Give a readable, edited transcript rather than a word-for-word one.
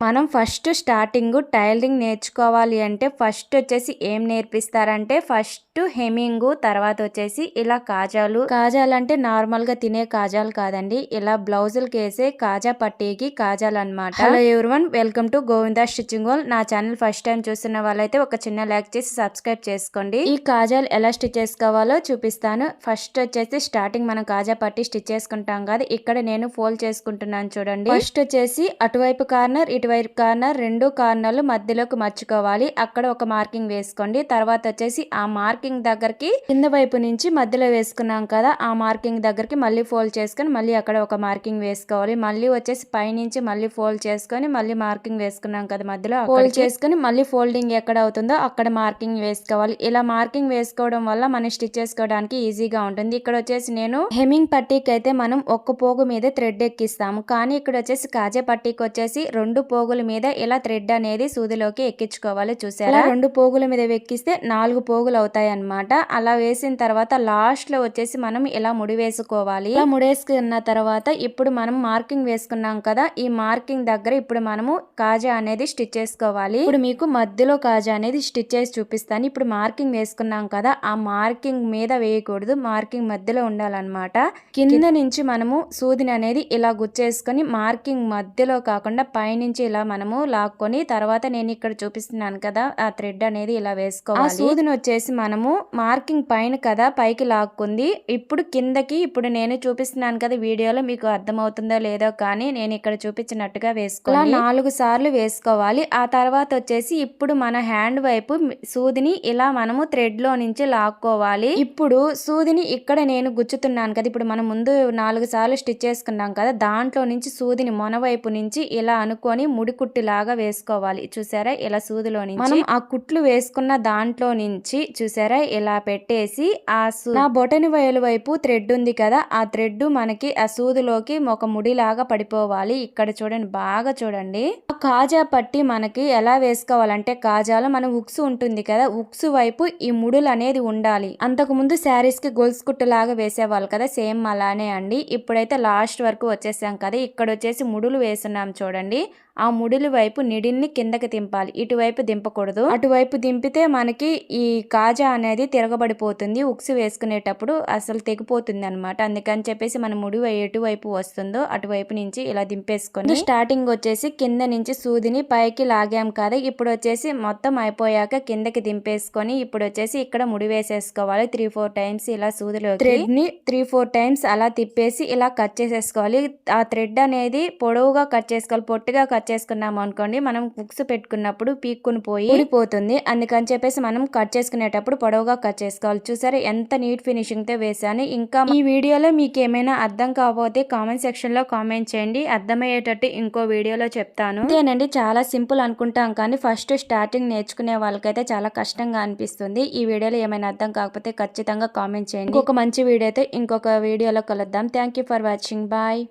మనం first starting tailoring నేర్చుకోవాలి అంటే ఫస్ట్ వచ్చేసి ఏం నేర్పిస్తారంటే ఫస్ట్ హెమ్మింగ్, తర్వాత వచ్చేసి ఇలా కాజాలు అంటే నార్మల్ గా తినే కాజాలు కాదండి, ఇలా బ్లౌజులకి వేసే కాజా పట్టీకి కాజాలు అనమాట. Hello everyone, welcome to Govinda stitching world. నా ఛానల్ ఫస్ట్ టైం చూస్తున్న వాళ్ళైతే ఒక చిన్న లైక్ చేసి సబ్స్క్రైబ్ చేసుకోండి. ఈ కాజాలు ఎలా స్టిచ్ చేసుకోవాలో చూపిస్తాను. ఫస్ట్ వచ్చేసి స్టార్టింగ్ మనం కాజా పట్టీ స్టిచ్ చేసుకుంటాం కదా, ఇక్కడ నేను ఫోల్డ్ చేసుకుంటున్నాను చూడండి. ఫస్ట్ వచ్చేసి అటువైపు కార్నర్ ఇటువైపు కార్నర్, రెండు కార్నర్లు మధ్యలోకి మర్చుకోవాలి. అక్కడ ఒక మార్కింగ్ వేసుకోండి. తర్వాత వచ్చేసి ఆ మార్కింగ్ దగ్గరికి కింద వైపు నుంచి మధ్యలో వేసుకున్నాం కదా, ఆ మార్కింగ్ దగ్గరికి మళ్ళీ ఫోల్డ్ చేసుకొని మళ్ళీ అక్కడ ఒక మార్కింగ్ వేసుకోవాలి. మళ్ళీ వచ్చేసి పైనుంచి మళ్ళీ ఫోల్డ్ చేసుకొని మళ్ళీ మార్కింగ్ వేసుకున్నాం కదా, మధ్యలో ఫోల్డ్ చేసుకొని మళ్ళీ ఫోల్డింగ్ ఎక్కడ అవుతుందో అక్కడ మార్కింగ్ వేసుకోవాలి. ఇలా మార్కింగ్ వేసుకోవడం వల్ల మనం స్టిచ్ చేసుకోవడానికి ఈజీగా ఉంటుంది. ఇక్కడ వచ్చేసి నేను హెమ్మింగ్ పట్టీకి అయితే మనం ఒక్క పోగు మీద థ్రెడ్ ఎక్కిస్తాము, కానీ ఇక్కడ వచ్చేసి కాజా పట్టీకి వచ్చేసి రెండు పోగుల మీద ఇలా థ్రెడ్ అనేది సూదిలోకి ఎక్కించుకోవాలి. చూసారా, రెండు పోగుల మీద ఎక్కిస్తే 4 పోగులు అవుతాయి అన్నమాట. అలా వేసిన తర్వాత లాస్ట్ లో వచ్చేసి మనం ఇలా ముడి వేసుకోవాలి. ఇలా ముడేసుకున్న తర్వాత ఇప్పుడు మనం మార్కింగ్ వేసుకున్నాం కదా, ఈ మార్కింగ్ దగ్గర ఇప్పుడు మనము కాజా అనేది స్టిచ్ చేసుకోవాలి. ఇప్పుడు మీకు మధ్యలో కాజా అనేది స్టిచ్ చేసి చూపిస్తాను. ఇప్పుడు మార్కింగ్ వేసుకున్నాం కదా, ఆ మార్కింగ్ మీద వేయకూడదు, మార్కింగ్ మధ్యలో ఉండాలన్నమాట. కింద నుంచి మనము సూదిని అనేది ఇలా గుచ్చేసుకొని మార్కింగ్ మధ్యలో కాకుండా పైనుంచి ఇలా మనము లాక్కొని తర్వాత నేను ఇక్కడ చూపిస్తున్నాను కదా, ఆ థ్రెడ్ అనేది ఇలా వేసుకోవాలి. ఆ సూదిని వచ్చేసి మనము మార్కింగ్ పైన కదా పైకి లాక్కుంది, ఇప్పుడు కిందకి ఇప్పుడు నేను చూపిస్తున్నాను కదా వీడియోలో, మీకు అర్థమవుతుందో లేదో కానీ నేను ఇక్కడ చూపించినట్టుగా వేసుకోవాలి. 4 సార్లు వేసుకోవాలి. ఆ తర్వాత వచ్చేసి ఇప్పుడు మన హ్యాండ్ వైపు సూదిని ఇలా మనము థ్రెడ్ లో నుంచి లాక్కోవాలి. ఇప్పుడు సూదిని ఇక్కడ నేను గుచ్చుతున్నాను కదా, ఇప్పుడు మనం ముందు 4 సార్లు స్టిచ్ చేసుకున్నాం కదా, దాంట్లో నుంచి సూదిని మొన వైపు నుంచి ఇలా అనుకొని ముడి కుట్టి లాగా వేసుకోవాలి. చూసారా, ఇలా సూదిలో నుంచి మనం ఆ కుట్లు వేసుకున్న దాంట్లో నుంచి చూసారా ఇలా పెట్టేసి నా బొటని వేలు వైపు థ్రెడ్ ఉంది కదా, ఆ థ్రెడ్ మనకి ఆ సూదిలోకి ఒక ముడి లాగా పడిపోవాలి. ఇక్కడ చూడండి, బాగా చూడండి. ఆ కాజా పట్టి మనకి ఎలా వేసుకోవాలంటే, కాజాలో మన ఉక్సు ఉంటుంది కదా, ఉక్సు వైపు ఈ ముడులు అనేది ఉండాలి. అంతకు ముందు శారీస్ కి గొలుసు కుట్టు లాగా వేసేవాళ్ళు కదా, సేమ్ అలానే అండి. ఇప్పుడైతే లాస్ట్ వరకు వచ్చేసాం కదా, ఇక్కడ వచ్చేసి ముడులు వేస్తున్నాం చూడండి. ఆ ముడులు వైపు నిడిల్ని కిందకి దింపాలి, ఇటువైపు దింపకూడదు. అటువైపు దింపితే మనకి ఈ కాజా అనేది తిరగబడిపోతుంది, ఉక్సు వేసుకునేటప్పుడు అసలు తెగిపోతుంది అనమాట. అందుకని చెప్పేసి మన ముడి ఎటువైపు వస్తుందో అటువైపు నుంచి ఇలా దింపేసుకొని స్టార్టింగ్ వచ్చేసి కింద నుంచి సూదిని పైకి లాగాం కదా, ఇప్పుడు వచ్చేసి మొత్తం అయిపోయాక కిందకి దింపేసుకొని ఇప్పుడు వచ్చేసి ఇక్కడ ముడి వేసేసుకోవాలి. 3-4 టైమ్స్ ఇలా సూదిలో థ్రెడ్ ని 3-4 టైమ్స్ అలా తిప్పేసి ఇలా కట్ చేసేసుకోవాలి. ఆ థ్రెడ్ అనేది పొడవుగా కట్ చేసుకోవాలి, పొట్టిగా కట్ చేసుకున్నాము అనుకోండి మనం బుక్స్ పెట్టుకున్నప్పుడు పీక్కుని పోయి ఊడిపోతుంది. అందుకని చెప్పేసి మనం కట్ చేసుకునేటప్పుడు పొడవుగా కట్ చేసుకోవాలి. చూసారా ఎంత నీట్ ఫినిషింగ్ తో వేసాను. ఇంకా ఈ వీడియోలో మీకు ఏమైనా అర్థం కాకపోతే కామెంట్ సెక్షన్ లో కామెంట్ చేయండి, అర్థమయ్యేటట్టు ఇంకో వీడియోలో చెప్తాను. అంతేనండి, చాలా సింపుల్ అనుకుంటాం కానీ ఫస్ట్ స్టార్టింగ్ నేర్చుకునే వాళ్ళకైతే చాలా కష్టంగా అనిపిస్తుంది. ఈ వీడియోలో ఏమైనా అర్థం కాకపోతే ఖచ్చితంగా కామెంట్ చేయండి. ఇంకొక మంచి వీడియోతో ఇంకొక వీడియోలో కలుద్దాం. Thank you for watching. Bye.